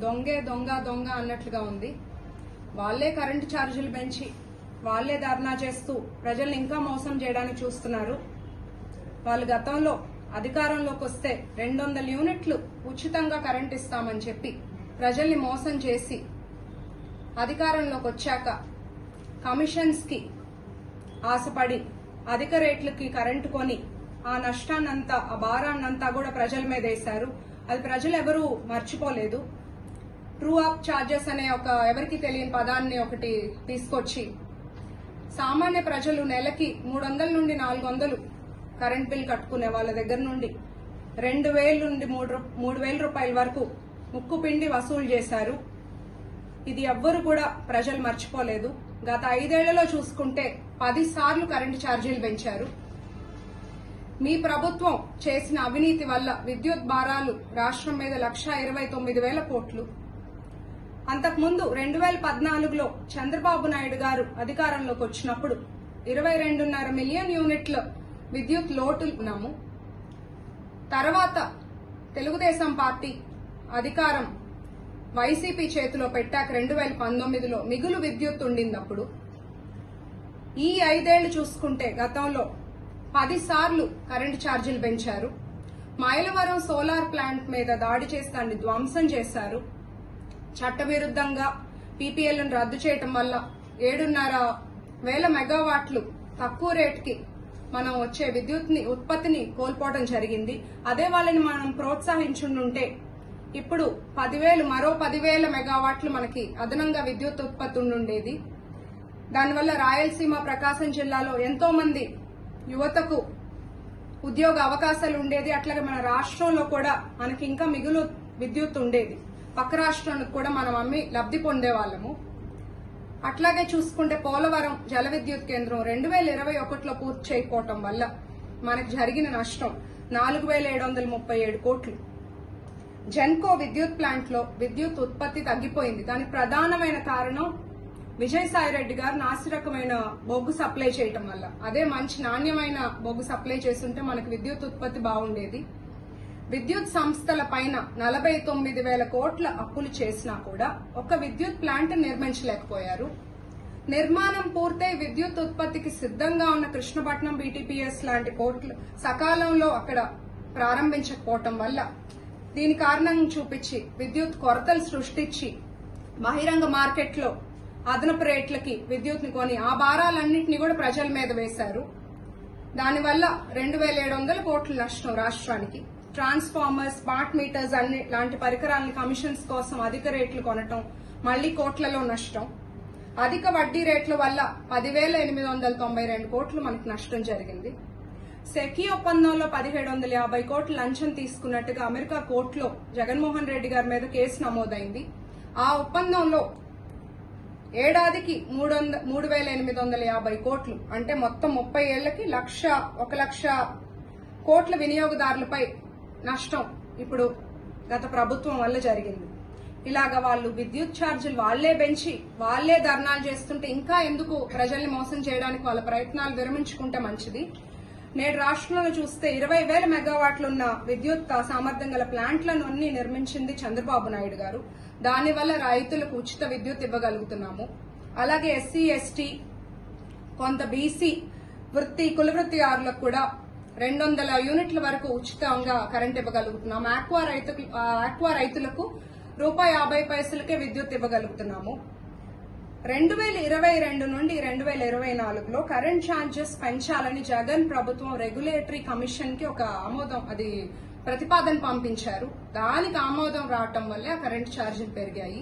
దొంగే దొంగ దొంగ అన్నట్లుగా ఉంది. వాళ్లే కరెంటు ఛార్జీలు పెంచి వాళ్లే ధర్నా చేస్తూ ప్రజల్ని ఇంకా మోసం చేయడానికి చూస్తున్నారు. వాళ్ళు గతంలో అధికారంలోకి వస్తే 200 యూనిట్లు ఉచితంగా కరెంట్ ఇస్తామని చెప్పి ప్రజల్ని మోసం చేసి అధికారంలోకి వచ్చాక కమిషన్స్ కి ఆశపడి అధిక రేట్లకి కరెంటు కొని ఆ నష్టాన్నంతా ఆ భారాన్నంతా కూడా ప్రజల మీద వేశారు. అది ప్రజలు ఎవరూ మర్చిపోలేదు. ట్రూ అప్ ఛార్జెస్ అనే ఒక ఎవరికి తెలియని పదాన్ని ఒకటి తీసుకొచ్చి సామాన్య ప్రజలు నెలకి 300 నుండి 400 కరెంట్ బిల్ కట్టుకునే వాళ్ళ దగ్గర నుండి 2000 నుండి 3000 రూపాయల వరకు ముక్కు పిండి వసూలు చేశారు. ఇది ఎవ్వరు కూడా ప్రజలు మర్చిపోలేదు. గత 5 ఏళ్లలో చూసుకుంటే 10 సార్లు కరెంటు ఛార్జీలు పెంచారు. మీ ప్రభుత్వం చేసిన అవినీతి వల్ల విద్యుత్ భారాలు రాష్ట్రం మీద 1,29,000 కోట్లు. అంతకుముందు 2014లో చంద్రబాబు నాయుడు గారు అధికారంలోకి వచ్చినప్పుడు 22.5 మిలియన్ యూనిట్ల విద్యుత్ లోటు ఉన్నాము. తర్వాత తెలుగుదేశం పార్టీ అధికారం వైసీపీ చేతిలో పెట్టాక 2019లో మిగులు విద్యుత్ ఉండినప్పుడు ఈ 5 ఏళ్లు చూసుకుంటే గతంలో 10 సార్లు కరెంటు ఛార్జీలు పెంచారు. మైలవరం సోలార్ ప్లాంట్ మీద దాడి చేసి దాన్ని ధ్వంసం చేశారు. చట్టవిరుద్ధంగా పీపీఎల్ను రద్దు చేయటం వల్ల 7,500 మెగావాట్లు తక్కువ రేటుకి మనం వచ్చే విద్యుత్ ఉత్పత్తిని కోల్పోవడం జరిగింది. అదే వాళ్ళని మనం ప్రోత్సహించుంటే ఇప్పుడు మరో 10,000 మెగావాట్లు మనకి అదనంగా విద్యుత్ ఉత్పత్తి ఉండేది. దానివల్ల రాయలసీమ ప్రకాశం జిల్లాలో ఎంతో మంది యువతకు ఉద్యోగ అవకాశాలు ఉండేది. అట్లాగే మన రాష్ట్రంలో కూడా మనకి ఇంకా మిగులు విద్యుత్ ఉండేది. పక్క రాష్ట్రానికి కూడా మనం అమ్మి లబ్ధి పొందేవాళ్లము. అట్లాగే చూసుకుంటే పోలవరం జల విద్యుత్ కేంద్రం 2021లో పూర్తి చేయకపోవటం వల్ల మనకు జరిగిన నష్టం 4,737 కోట్లు. జెన్కో విద్యుత్ ప్లాంట్ లో విద్యుత్ ఉత్పత్తి తగ్గిపోయింది. దానికి ప్రధానమైన కారణం విజయసాయిరెడ్డి గారు నాసిరకమైన బొగ్గు సప్లై చేయటం వల్ల. అదే మంచి నాణ్యమైన బొగ్గు సప్లై చేస్తుంటే మనకు విద్యుత్ ఉత్పత్తి బాగుండేది. విద్యుత్ సంస్థల పైన 49,000 కోట్ల అప్పులు చేసినా కూడా ఒక విద్యుత్ ప్లాంట్ నిర్మించలేకపోయారు. నిర్మాణం పూర్తయి విద్యుత్ ఉత్పత్తికి సిద్ధంగా ఉన్న కృష్ణపట్నం బీటీపీఎస్ లాంటి పోర్టులు సకాలంలో అక్కడ ప్రారంభించకపోవటం వల్ల దీని కారణం చూపించి విద్యుత్ కొరతలు సృష్టించి బహిరంగ మార్కెట్లో అదనపు రేట్లకి విద్యుత్ ని కొని ఆ భారాలన్నింటినీ కూడా ప్రజల మీద వేశారు. దానివల్ల 2,700 కోట్ల నష్టం రాష్ట్రానికి. ట్రాన్స్ఫార్మర్, స్మార్ట్ మీటర్స్ అన్ని లాంటి పరికరాలను కమిషన్స్ కోసం అధిక రేట్లు కొనటం, మళ్లీ కోట్లలో నష్టం. అధిక వడ్డీ రేట్ల వల్ల 10,892 కోట్లు మనకు నష్టం జరిగింది. సెకీ ఒప్పందంలో 1,750 కోట్లు లంచం తీసుకున్నట్టుగా అమెరికా కోర్టులో జగన్మోహన్ రెడ్డి గారి మీద కేసు నమోదైంది. ఆ ఒప్పందంలో ఏడాదికి 3,850 కోట్లు అంటే మొత్తం 30 ఏళ్లకి 1,00,000 కోట్ల వినియోగదారులపై నష్టం ఇప్పుడు గత ప్రభుత్వం వల్ల జరిగింది. ఇలాగా వాళ్ళు విద్యుత్ ఛార్జీలు వాళ్లే పెంచి వాళ్లే ధర్నాలు చేస్తుంటే ఇంకా ఎందుకు ప్రజల్ని మోసం చేయడానికి వాళ్ళ ప్రయత్నాలు విరమించుకుంటే మంచిది. నేడు రాష్ట్రంలో చూస్తే 20,000 మెగావాట్లున్న విద్యుత్ సామర్థ్యం గల ప్లాంట్లను అన్ని నిర్మించింది చంద్రబాబు నాయుడు గారు. దానివల్ల రైతులకు ఉచిత విద్యుత్ ఇవ్వగలుగుతున్నాము. అలాగే ఎస్సీ, ఎస్టీ, కొంత బీసీ కుల వృత్తిదారులకు కూడా 200 యూనిట్ల వరకు ఉచితంగా కరెంట్ ఇవ్వగలుగుతున్నాము. ఆక్వా రైతులకు ₹50 విద్యుత్ ఇవ్వగలుగుతున్నాము. 2022 నుండి 2024లో కరెంట్ ఛార్జెస్ పెంచాలని జగన్ ప్రభుత్వం రెగ్యులేటరీ కమిషన్ కి ఒక ప్రతిపాదన పంపించారు. దానికి ఆమోదం రావటం వల్లే ఆ కరెంట్ ఛార్జీలు పెరిగాయి.